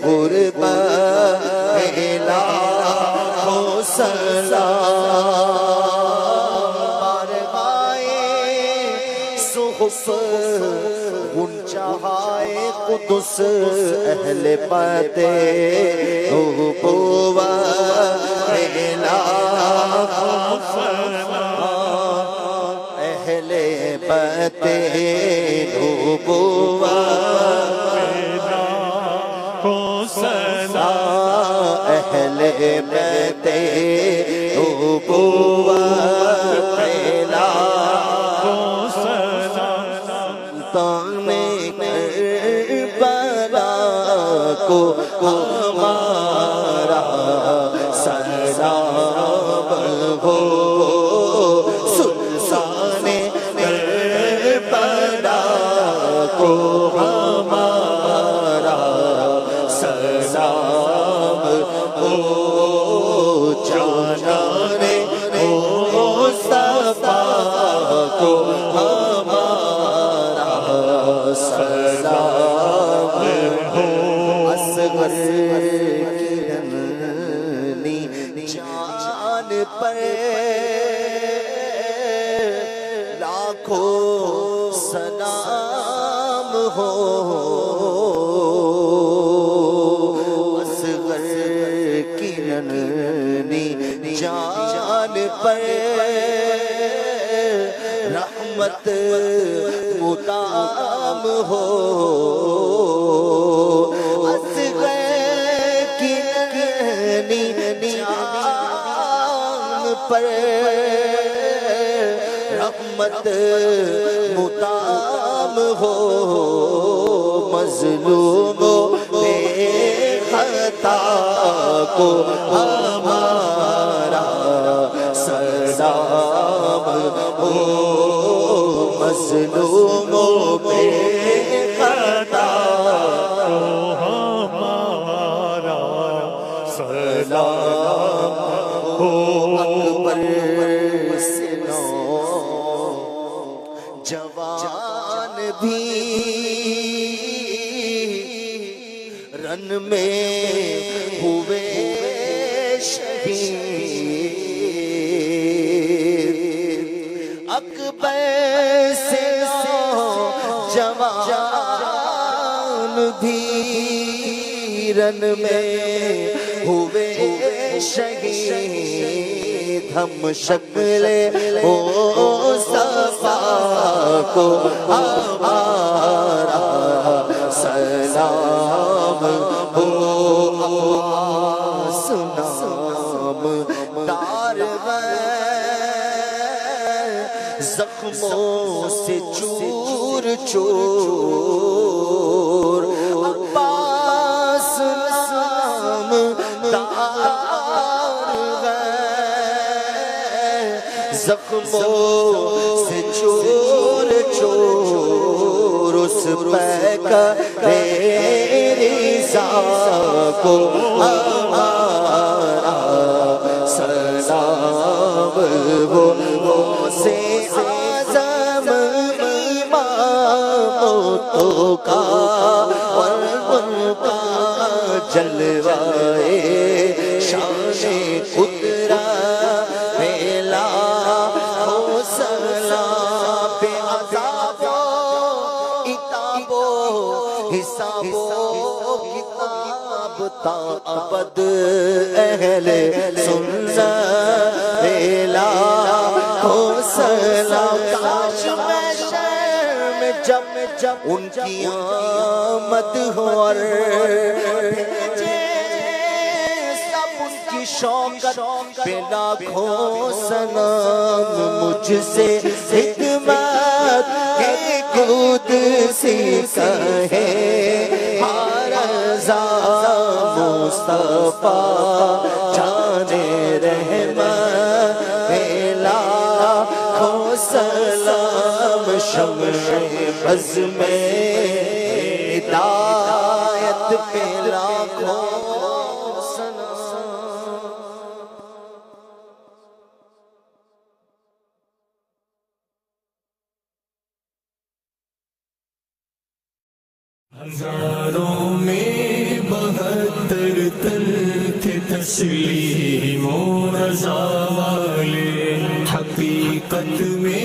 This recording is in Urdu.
غربت لاکھوں سلام بارگاہ صحف غنچہائے قدس اہل بیت نبوت لاکھوں سلام اہل بیت نبوت اہل بیت نبوت لاکھوں سلام تانے کربلا کو ہمارا سلام ہو سلطان کربلا کو ہمارا سلام ہو جانان مصطفیٰ کو ہمارا سلام ہو اصغر کرنی جان پر لاکھوں سلام ہو اصغر کرنی جان پر رحمت مدام ہو اصغر کرنی جان پر رحمت مدام ہو مظلوموں بے خطا کو ہمارا سلام ہو مظلوموں بے خطا کو ہمارا سلام ہو اکبر سنو جوان بھی رن میں ہوئے شہید اکبر سے جوان بھی رن میں ہوئے شہید ہم شکل مصطفیٰ کو ہمارا سلام ہو سنام دار زخموں سے چور چور عباس نام دار زخموں سے چور چور اس پیکرِ رضا کو ہمارا سلام ہو سے اعظم اماموں کا اور ان کا جلوائے شان قدرت میلا ہو سلام بے عذاب عتاب حساب کتاب تا ابد اہل سنت میلا ہو سلام کاش محشر میں جب ان کی آمد ہو اور شوکت پہ لاکھوں سلام مجھ سے خدمت ہے قدسی کہے رضا مصطفیٰ جانے رحمت پہ لاکھوں سلام شمع بز میں ہدایت پہ لاکھوں ہزاروں میں مقدر تل تھے تسلیم و رضا والے، حقیقت میں